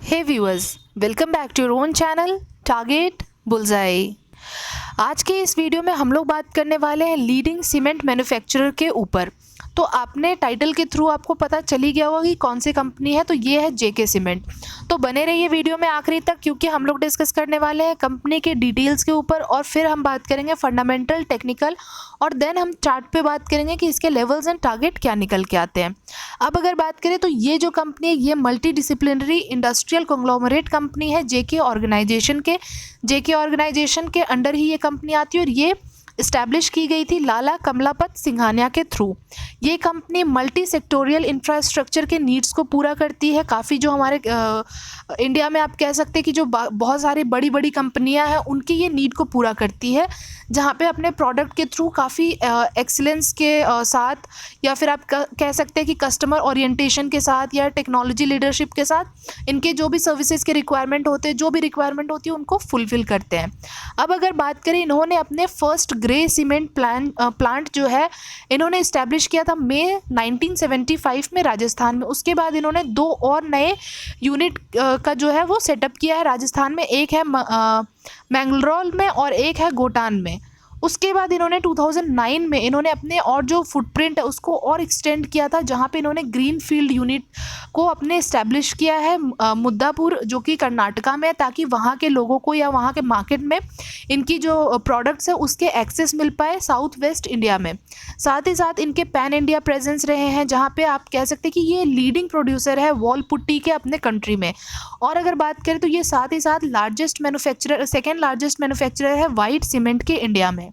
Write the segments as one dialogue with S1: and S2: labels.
S1: Hey viewers, welcome back to your own channel Target Bullseye. आज के इस video में हम लोग बात करने वाले हैं लीडिंग सीमेंट मैन्युफैक्चरर के ऊपर। तो आपने टाइटल के थ्रू आपको पता चली गया होगा कि कौन सी कंपनी है, तो ये है जेके सीमेंट। तो बने रहिए वीडियो में आखिरी तक, क्योंकि हम लोग डिस्कस करने वाले हैं कंपनी के डिटेल्स के ऊपर और फिर हम बात करेंगे फंडामेंटल, टेक्निकल और देन हम चार्ट पे बात करेंगे कि इसके लेवल्स एंड टारगेट क्या निकल के आते हैं। अब अगर बात करें तो ये जो कंपनी है ये multi disciplinary industrial conglomerate company है जेके ऑर्गेनाइजेशन के अंडर ही ये कंपनी आती है और ये इस्टेब्लिश की गई थी लाला कमलापत सिंघानिया के थ्रू। ये कंपनी मल्टी सेक्टोरियल इंफ्रास्ट्रक्चर के नीड्स को पूरा करती है। काफ़ी जो हमारे इंडिया में आप कह सकते हैं कि जो बहुत सारी बड़ी बड़ी कंपनियां हैं उनकी ये नीड को पूरा करती है, जहाँ पे अपने प्रोडक्ट के थ्रू काफ़ी एक्सीलेंस के साथ या फिर आप कह सकते हैं कि कस्टमर ओरिएंटेशन के साथ या टेक्नोलॉजी लीडरशिप के साथ इनके जो भी सर्विसेज के रिक्वायरमेंट होते हैं, जो भी रिक्वायरमेंट होती है उनको फुलफ़िल करते हैं। अब अगर बात करें, इन्होंने अपने फर्स्ट ग्रे सीमेंट प्लांट जो है इन्होंने इस्टेब्लिश किया था मई 1975 में राजस्थान में। उसके बाद इन्होंने 2 और नए यूनिट का जो है वो सेटअप किया है राजस्थान में। एक है मैंगलोर में और एक है गोटान में। उसके बाद इन्होंने 2009 में इन्होंने अपने और जो फुटप्रिंट है उसको और एक्सटेंड किया था, जहाँ पे इन्होंने ग्रीन फील्ड यूनिट को अपने इस्टेब्लिश किया है मुद्दापुर, जो कि कर्नाटका में, ताकि वहाँ के लोगों को या वहाँ के मार्केट में इनकी जो प्रोडक्ट्स है उसके एक्सेस मिल पाए साउथ वेस्ट इंडिया में। साथ ही साथ इनके पैन इंडिया प्रेजेंस रहे हैं, जहाँ पे आप कह सकते हैं कि ये लीडिंग प्रोड्यूसर है वॉल पुट्टी के अपने कंट्री में। और अगर बात करें तो ये साथ ही साथ सेकेंड लार्जेस्ट मैन्युफैक्चरर है वाइट सीमेंट के इंडिया में।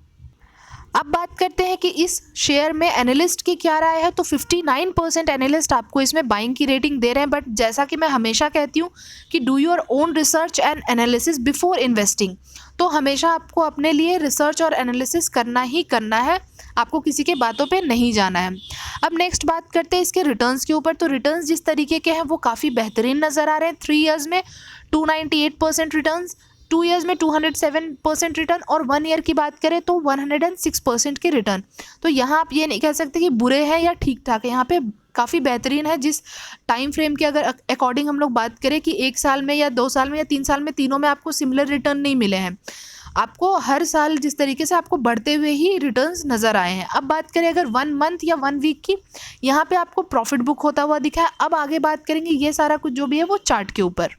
S1: अब बात करते हैं कि इस शेयर में एनालिस्ट की क्या राय है। तो 59% एनालिस्ट आपको इसमें बाइंग की रेटिंग दे रहे हैं, बट जैसा कि मैं हमेशा कहती हूँ कि do your own research and analysis before investing. तो हमेशा आपको अपने लिए रिसर्च और एनालिसिस करना ही करना है, आपको किसी के बातों पे नहीं जाना है। अब नेक्स्ट बात करते हैं इसके रिटर्न्स के ऊपर। तो रिटर्न्स जिस तरीके के हैं वो काफ़ी बेहतरीन नज़र आ रहे हैं। 3 ईयर्स में 298% रिटर्न्स, 2 ईयर्स में 207% रिटर्न और 1 ईयर की बात करें तो 106% के रिटर्न। तो यहाँ आप ये नहीं कह सकते कि बुरे हैं या ठीक ठाक है, यहाँ पे काफ़ी बेहतरीन है। जिस टाइम फ्रेम की अगर अकॉर्डिंग हम लोग बात करें कि 1 साल में या 2 साल में या 3 साल में, तीनों में आपको सिमिलर रिटर्न नहीं मिले हैं। आपको हर साल जिस तरीके से आपको बढ़ते हुए ही रिटर्न्स नज़र आए हैं। अब बात करें अगर 1 मंथ या 1 वीक की, यहाँ पे आपको प्रॉफिट बुक होता हुआ दिखा है। अब आगे बात करेंगे ये सारा कुछ जो भी है वो चार्ट के ऊपर।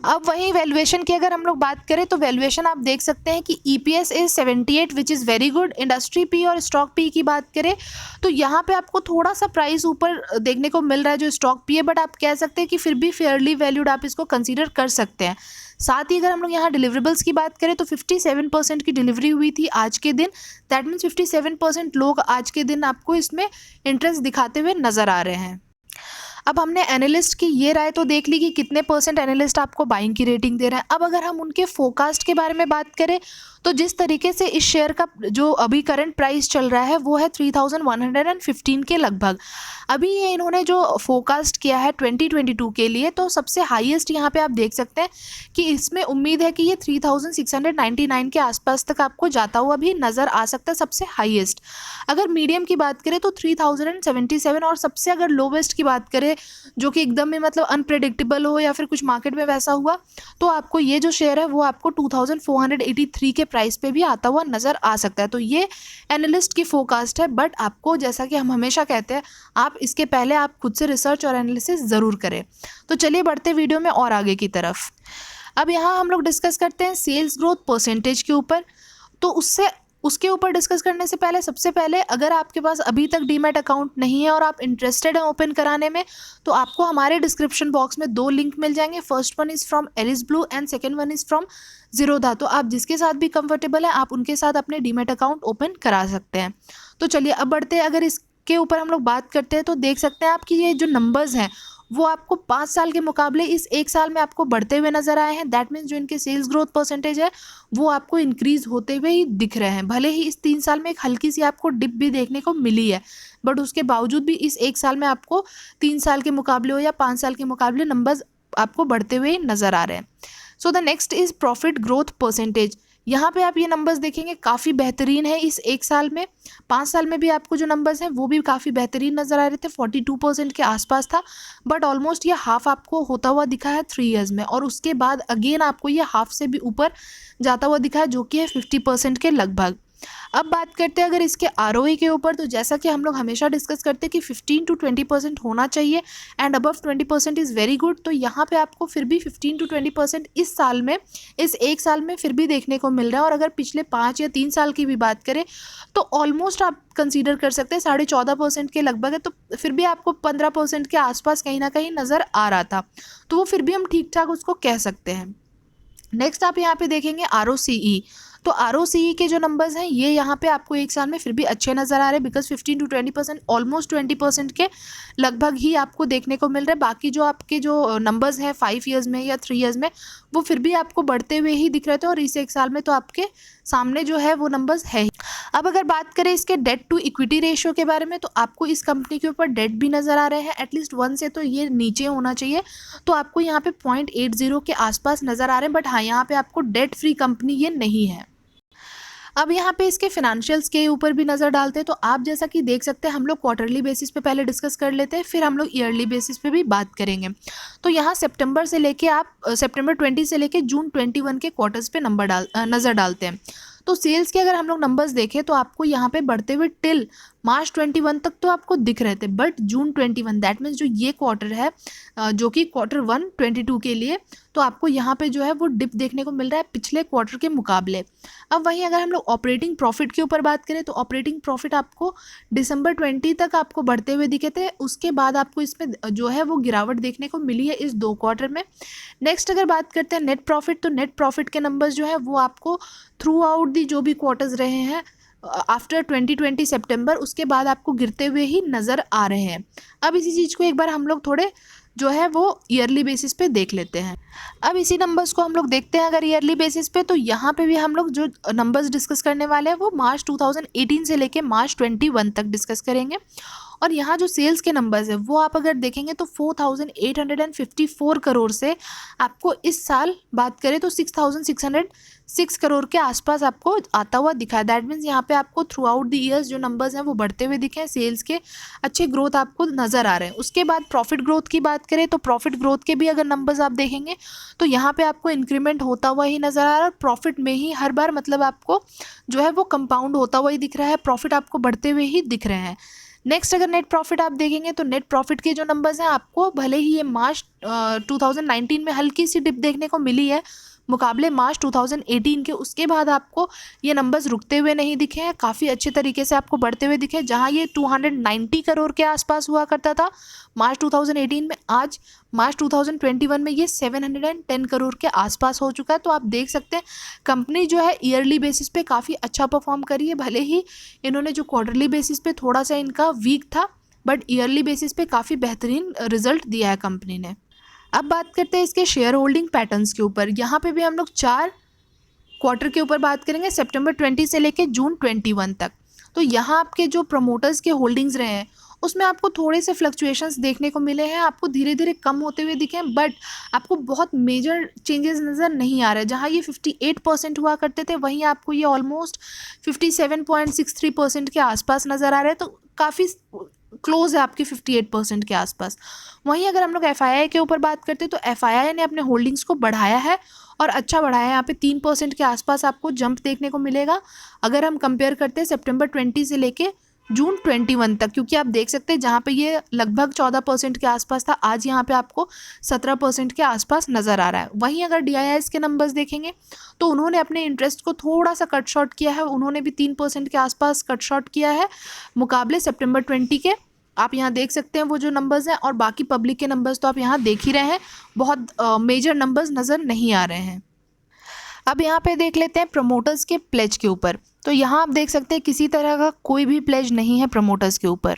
S1: अब वहीं वैल्यूएशन की अगर हम लोग बात करें तो वैल्यूएशन आप देख सकते हैं कि EPS is 78 which is very good. Industry P और स्टॉक पी की बात करें तो यहाँ पे आपको थोड़ा सा प्राइस ऊपर देखने को मिल रहा है जो स्टॉक पी है, बट आप कह सकते हैं कि फिर भी फेयरली वैल्यूड आप इसको कंसीडर कर सकते हैं। साथ ही अगर हम लोग यहाँ डिलीवरेबल्स की बात करें तो 57% की डिलीवरी हुई थी आज के दिन। दैट मीन्स 57% लोग आज के दिन आपको इसमें इंटरेस्ट दिखाते हुए नज़र आ रहे हैं। अब हमने एनालिस्ट की ये राय तो देख ली कि कितने % एनालिस्ट आपको बाइंग की रेटिंग दे रहे हैं। अब अगर हम उनके फोरकास्ट के बारे में बात करें तो जिस तरीके से इस शेयर का जो अभी करंट प्राइस चल रहा है वो है 3115 के लगभग। अभी ये इन्होंने जो फोरकास्ट किया है 2022 के लिए, तो सबसे हाईएस्ट यहाँ पे आप देख सकते हैं कि इसमें उम्मीद है कि ये 3699 के आसपास तक आपको जाता हुआ भी नज़र आ सकता है, सबसे हाईएस्ट। अगर मीडियम की बात करें तो 3077 और सबसे अगर लोवेस्ट की बात करें जो कि एकदम में मतलब अनप्रेडिक्टेबल हो या फिर कुछ मार्केट में वैसा हुआ, तो आपको ये जो शेयर है वो आपको 2483 के प्राइस पे भी आता हुआ नज़र आ सकता है। तो ये एनालिस्ट की फोरकास्ट है, बट आपको जैसा कि हम हमेशा कहते हैं आप इसके पहले आप खुद से रिसर्च और एनालिसिस ज़रूर करें। तो चलिए बढ़ते वीडियो में और आगे की तरफ। अब यहाँ हम लोग डिस्कस करते हैं सेल्स ग्रोथ परसेंटेज के ऊपर। तो उसके ऊपर डिस्कस करने से पहले सबसे पहले अगर आपके पास अभी तक डीमैट अकाउंट नहीं है और आप इंटरेस्टेड हैं ओपन कराने में, तो आपको हमारे डिस्क्रिप्शन बॉक्स में 2 लिंक मिल जाएंगे। First one is from Alice Blue and second one is from Zerodha. तो आप जिसके साथ भी कंफर्टेबल है आप उनके साथ अपने डीमैट अकाउंट ओपन करा सकते हैं। तो चलिए अब बढ़ते हैं। अगर इसके ऊपर हम लोग बात करते हैं तो देख सकते हैं आपकी ये जो नंबर्स हैं वो आपको 5 साल के मुकाबले इस 1 साल में आपको बढ़ते हुए नज़र आए हैं। दैट मीन्स जो इनके सेल्स ग्रोथ परसेंटेज है वो आपको इंक्रीज होते हुए ही दिख रहे हैं। भले ही इस 3 साल में एक हल्की सी आपको डिप भी देखने को मिली है, बट उसके बावजूद भी इस 1 साल में आपको 3 साल के मुकाबले हो या 5 साल के मुकाबले नंबर्स आपको बढ़ते हुए नज़र आ रहे हैं। So the next is profit growth percentage. यहाँ पे आप ये नंबर्स देखेंगे काफ़ी बेहतरीन है इस एक साल में। 5 साल में भी आपको जो नंबर्स हैं वो भी काफ़ी बेहतरीन नज़र आ रहे थे, 42% के आसपास था, बट ऑलमोस्ट ये हाफ आपको होता हुआ दिखा है 3 ईयर्स में, और उसके बाद अगेन आपको ये हाफ से भी ऊपर जाता हुआ दिखा है, जो कि है 50% के लगभग। अब बात करते हैं अगर इसके ROE के ऊपर, तो जैसा कि हम लोग हमेशा डिस्कस करते हैं कि 15 to 20% होना चाहिए and above 20% is very good. तो यहाँ पे आपको फिर भी 15 to 20% इस साल में, इस एक साल में फिर भी देखने को मिल रहा है। और अगर पिछले 5 या 3 साल की भी बात करें तो ऑलमोस्ट आप कंसीडर कर सकते हैं 14.5% के लगभग है, तो फिर भी आपको 15% के आसपास कहीं ना कहीं नज़र आ रहा था, तो वो फिर भी हम ठीक ठाक उसको कह सकते हैं। नेक्स्ट आप यहाँ पे देखेंगे ROCE। तो ROCE के जो नंबर्स हैं ये यहाँ पे आपको एक साल में फिर भी अच्छे नज़र आ रहे हैं, बिकॉज 15 to 20%, ऑलमोस्ट 20% के लगभग ही आपको देखने को मिल रहा है। बाकी जो आपके जो नंबर्स हैं 5 ईयर्स में या 3 ईयर्स में, वो फिर भी आपको बढ़ते हुए ही दिख रहे थे, और इस एक साल में तो आपके सामने जो है वो नंबर्स है ही। अब अगर बात करें इसके डेट टू इक्विटी रेशियो के बारे में, तो आपको इस कंपनी के ऊपर डेट भी नज़र आ रहे हैं, एटलीस्ट 1 से तो ये नीचे होना चाहिए, तो आपको यहाँ पे 0.80 के आसपास नज़र आ रहे हैं, बट हाँ यहाँ पे आपको डेट फ्री कंपनी ये नहीं है। अब यहाँ पे इसके फिनेंशियल्स के ऊपर भी नज़र डालते हैं, तो आप जैसा कि देख सकते हैं हम लोग क्वार्टरली बेसिस पे पहले डिस्कस कर लेते हैं, फिर हम लोग ईयरली बेसिस पे भी बात करेंगे। तो यहाँ सितंबर 20 से लेके जून 21 के क्वार्टर्स पे नज़र डालते हैं। तो सेल्स के अगर हम लोग नंबर्स देखें तो आपको यहाँ पे बढ़ते हुए टिल मार्च 21 तक तो आपको दिख रहे थे, बट जून 21 दैट मीन्स जो ये क्वार्टर है, जो कि Q1 22 के लिए, तो आपको यहाँ पे जो है वो डिप देखने को मिल रहा है पिछले क्वार्टर के मुकाबले। अब वहीं अगर हम लोग ऑपरेटिंग प्रॉफिट के ऊपर बात करें तो ऑपरेटिंग प्रॉफिट आपको दिसंबर 20 तक आपको बढ़ते हुए दिखे थे, उसके बाद आपको इसमें जो है वो गिरावट देखने को मिली है इस 2 क्वार्टर में। नेक्स्ट अगर बात करते हैं नेट प्रॉफिट, तो नेट प्रॉफिट के नंबर्स जो है वो आपको थ्रू आउट दी जो भी क्वार्टर्स रहे हैं आफ्टर 2020 सितंबर, उसके बाद आपको गिरते हुए ही नज़र आ रहे हैं। अब इसी चीज़ को एक बार हम लोग थोड़े जो है वो ईयरली बेसिस पे देख लेते हैं। अब इसी नंबर्स को हम लोग देखते हैं अगर ईयरली बेसिस पे, तो यहाँ पे भी हम लोग जो नंबर्स डिस्कस करने वाले हैं वो मार्च 2018 से लेके मार्च 21 तक डिस्कस करेंगे। और यहाँ जो सेल्स के नंबर्स है वो आप अगर देखेंगे तो 4,854 करोड़ से आपको इस साल बात करें तो 6,606 करोड़ के आसपास आपको आता हुआ दिखा है। दैट मीन्स यहाँ पे आपको थ्रू आउट द ईयर्स जो नंबर्स हैं वो बढ़ते हुए दिखे हैं, सेल्स के अच्छे ग्रोथ आपको नज़र आ रहे हैं। उसके बाद प्रॉफिट ग्रोथ की बात करें तो प्रॉफिट ग्रोथ के भी अगर नंबर्स आप देखेंगे तो यहाँ पे आपको इंक्रीमेंट होता हुआ ही नज़र आ रहा है, और प्रॉफिट में ही हर बार मतलब आपको जो है वो कंपाउंड होता हुआ ही दिख रहा है, प्रॉफिट आपको बढ़ते हुए ही दिख रहे हैं। नेक्स्ट अगर नेट प्रॉफिट आप देखेंगे तो नेट प्रॉफिट के जो नंबर्स हैं आपको भले ही ये मार्च 2019 में हल्की सी डिप देखने को मिली है मुकाबले मार्च 2018 के, उसके बाद आपको ये नंबर्स रुकते हुए नहीं दिखे हैं, काफ़ी अच्छे तरीके से आपको बढ़ते हुए दिखे। जहां ये 290 करोड़ के आसपास हुआ करता था मार्च 2018 में, आज मार्च 2021 में ये 710 करोड़ के आसपास हो चुका है। तो आप देख सकते हैं कंपनी जो है ईयरली बेसिस पे काफ़ी अच्छा परफॉर्म करी है, भले ही इन्होंने जो क्वार्टरली बेसिस पे थोड़ा सा इनका वीक था, बट ईयरली बेसिस पे काफ़ी बेहतरीन रिजल्ट दिया है कंपनी ने। अब बात करते हैं इसके शेयर होल्डिंग पैटर्न्स के ऊपर। यहाँ पे भी हम लोग 4 क्वार्टर के ऊपर बात करेंगे, सितंबर 20 से लेके जून 21 तक। तो यहाँ आपके जो प्रमोटर्स के होल्डिंग्स रहे हैं उसमें आपको थोड़े से फ्लक्चुएशंस देखने को मिले हैं, आपको धीरे धीरे कम होते हुए दिखे हैं, बट आपको बहुत मेजर चेंजेस नज़र नहीं आ रहे। जहाँ ये 58% हुआ करते थे वहीं आपको ये ऑलमोस्ट 57.63% के आसपास नज़र आ रहे हैं, तो काफ़ी क्लोज है आपके 58% के आसपास। वहीं अगर हम लोग FII के ऊपर बात करते हैं तो FII ने अपने होल्डिंग्स को बढ़ाया है और अच्छा बढ़ाया है, यहाँ पे 3% के आसपास आपको जंप देखने को मिलेगा अगर हम कंपेयर करते हैं सितंबर 20 से लेके जून 21 तक, क्योंकि आप देख सकते हैं जहाँ पे ये लगभग 14% के आसपास था, आज यहाँ पे आपको 17% के आसपास नज़र आ रहा है। वहीं अगर DIIs के नंबर्स देखेंगे तो उन्होंने अपने इंटरेस्ट को थोड़ा सा कट शॉर्ट किया है, उन्होंने भी 3% के आसपास कट शॉर्ट किया है मुकाबले सितंबर 20 के। आप यहाँ देख सकते हैं वो जो नंबर्स हैं, और बाकी पब्लिक के नंबर्स तो आप यहाँ देख ही रहे हैं, बहुत मेजर नंबर्स नज़र नहीं आ रहे हैं। अब यहाँ पे देख लेते हैं प्रमोटर्स के प्लेज के ऊपर। तो यहाँ आप देख सकते हैं किसी तरह का कोई भी प्लेज नहीं है प्रमोटर्स के ऊपर।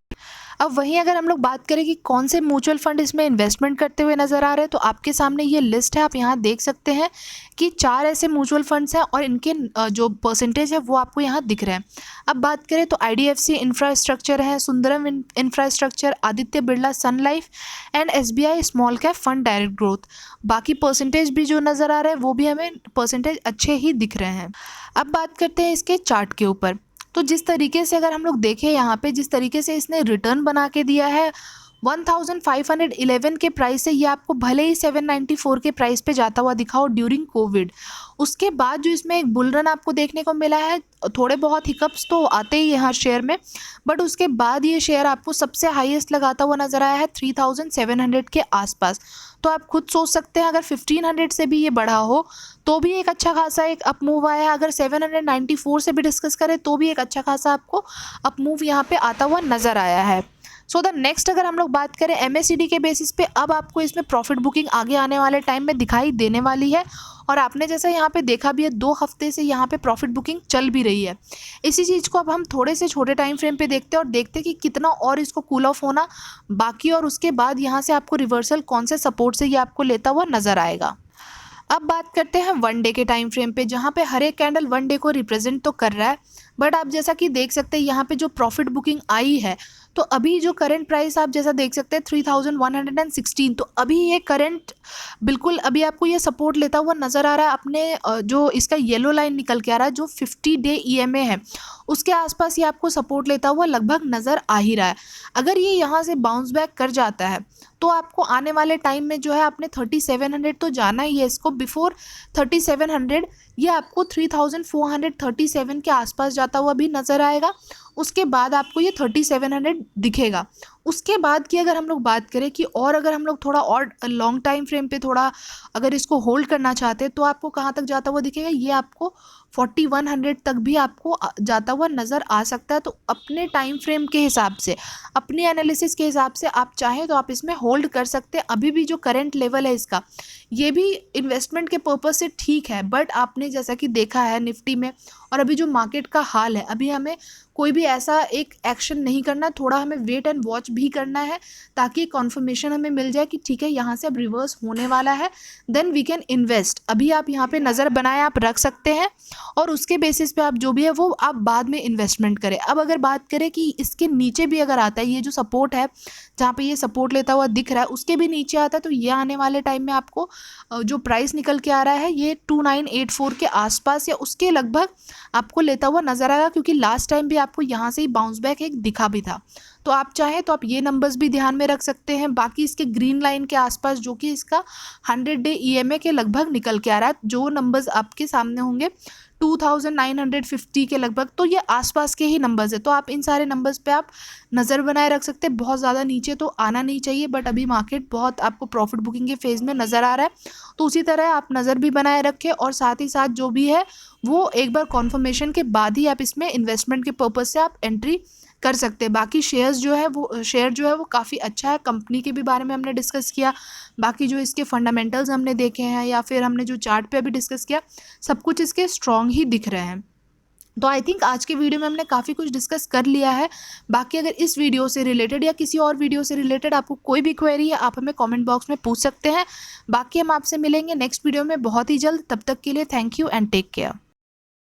S1: अब वहीं अगर हम लोग बात करें कि कौन से म्यूचुअल फंड इसमें इन्वेस्टमेंट करते हुए नज़र आ रहे हैं, तो आपके सामने ये लिस्ट है, आप यहाँ देख सकते हैं कि 4 ऐसे म्यूचुअल फंड्स हैं और इनके जो परसेंटेज है वो आपको यहाँ दिख रहे हैं। अब बात करें तो IDFC इंफ्रास्ट्रक्चर है, Sundaram infrastructure, Aditya Birla Sun Life and SBI small cap fund direct growth. बाकी परसेंटेज भी जो नज़र आ रहे हैं वो भी हमें परसेंटेज अच्छे ही दिख रहे हैं। अब बात करते हैं इसके चार्ट के ऊपर। तो जिस तरीके से अगर हम लोग देखें यहाँ पे, जिस तरीके से इसने रिटर्न बना के दिया है 1511 के प्राइस से, ये आपको भले ही 794 के प्राइस पे जाता हुआ दिखाओ ड्यूरिंग कोविड, उसके बाद जो इसमें एक बुल रन आपको देखने को मिला है, थोड़े बहुत हिकअप्स तो आते ही हैं हर शेयर में, बट उसके बाद ये शेयर आपको सबसे हाईएस्ट लगाता हुआ नजर आया है 3700 के आसपास। तो आप खुद सोच सकते हैं अगर 1500 से भी ये बढ़ा हो तो भी एक अच्छा खासा एक अप मूव आया है, अगर 794 से भी डिस्कस करें तो भी एक अच्छा खासा आपको अप मूव यहाँ पे आता हुआ नज़र आया है। सो द नेक्स्ट अगर हम लोग बात करें MACD के बेसिस पे, अब आपको इसमें प्रॉफिट बुकिंग आगे आने वाले टाइम में दिखाई देने वाली है और आपने जैसा यहाँ पे देखा भी है 2 हफ्ते से यहाँ पे प्रॉफिट बुकिंग चल भी रही है। इसी चीज़ को अब हम थोड़े से छोटे टाइम फ्रेम पे देखते हैं और देखते हैं कि कितना और इसको कूल ऑफ होना बाकी, और उसके बाद यहाँ से आपको रिवर्सल कौन से सपोर्ट से ये आपको लेता हुआ नज़र आएगा। अब बात करते हैं 1 डे के टाइम फ्रेम पे, जहाँ पे हर एक कैंडल 1 डे को रिप्रेजेंट तो कर रहा है, बट आप जैसा कि देख सकते हैं यहाँ पे जो प्रॉफिट बुकिंग आई है, तो अभी जो करंट प्राइस आप जैसा देख सकते हैं 3116, तो अभी ये करंट बिल्कुल अभी आपको ये सपोर्ट लेता हुआ नज़र आ रहा है। अपने जो इसका येलो लाइन निकल के आ रहा है जो 50 डे EMA है उसके आसपास ये आपको सपोर्ट लेता हुआ लगभग नज़र आ ही रहा है। अगर ये यहाँ से बाउंस बैक कर जाता है तो आपको आने वाले टाइम में जो है आपने 3700 तो जाना ही है, इसको बिफोर 3700 ये आपको 3437 के आसपास जाता हुआ भी नज़र आएगा। उसके बाद आपको ये 3700 दिखेगा। उसके बाद की अगर हम लोग बात करें कि और अगर हम लोग थोड़ा और लॉन्ग टाइम फ्रेम पे थोड़ा अगर इसको होल्ड करना चाहते हैं तो आपको कहाँ तक जाता हुआ दिखेगा, ये आपको 4100 तक भी आपको जाता हुआ नज़र आ सकता है। तो अपने टाइम फ्रेम के हिसाब से, अपनी एनालिसिस के हिसाब से आप चाहें तो आप इसमें होल्ड कर सकते हैं। अभी भी जो करंट लेवल है इसका, ये भी इन्वेस्टमेंट के पर्पज़ से ठीक है, बट आपने जैसा कि देखा है निफ्टी में और अभी जो मार्केट का हाल है, अभी हमें कोई भी ऐसा एक एक्शन नहीं करना, थोड़ा हमें वेट एंड वॉच भी करना है ताकि कॉन्फर्मेशन हमें मिल जाए कि ठीक है यहाँ से अब रिवर्स होने वाला है, देन वी कैन इन्वेस्ट। अभी आप यहाँ पे नज़र बनाए आप रख सकते हैं और उसके बेसिस पे आप जो भी है वो आप बाद में इन्वेस्टमेंट करें। अब अगर बात करें कि इसके नीचे भी अगर आता है, ये जो सपोर्ट है जहाँ पे ये सपोर्ट लेता हुआ दिख रहा है उसके भी नीचे आता है, तो ये आने वाले टाइम में आपको जो प्राइस निकल के आ रहा है ये 2984 के आसपास या उसके लगभग आपको लेता हुआ नज़र आएगा, क्योंकि लास्ट टाइम भी आपको यहाँ से ही बाउंस बैक एक दिखा भी था। तो आप चाहें तो आप ये नंबर्स भी ध्यान में रख सकते हैं। बाकी इसके ग्रीन लाइन के आसपास जो कि इसका 100 डे EMA के लगभग निकल के आ रहा है, जो नंबर्स आपके सामने होंगे 2950 के लगभग, तो ये आसपास के ही नंबर्स है। तो आप इन सारे नंबर्स पे आप नज़र बनाए रख सकते हैं। बहुत ज़्यादा नीचे तो आना नहीं चाहिए, बट अभी मार्केट बहुत आपको प्रॉफिट बुकिंग के फेज़ में नज़र आ रहा है, तो उसी तरह आप नज़र भी बनाए रखें और साथ ही साथ जो भी है वो एक बार कॉन्फर्मेशन के बाद ही आप इसमें इन्वेस्टमेंट के पर्पज़ से आप एंट्री कर सकते हैं। बाकी शेयर जो है वो काफ़ी अच्छा है। कंपनी के भी बारे में हमने डिस्कस किया, बाकी जो इसके फंडामेंटल्स हमने देखे हैं या फिर हमने जो चार्ट पे अभी डिस्कस किया, सब कुछ इसके स्ट्रॉन्ग ही दिख रहे हैं। तो आई थिंक आज के वीडियो में हमने काफ़ी कुछ डिस्कस कर लिया है। बाकी अगर इस वीडियो से रिलेटेड या किसी और वीडियो से रिलेटेड आपको कोई भी क्वेरी है, आप हमें कमेंट बॉक्स में पूछ सकते हैं। बाकी हम आपसे मिलेंगे नेक्स्ट वीडियो में बहुत ही जल्द। तब तक के लिए thank you and take care.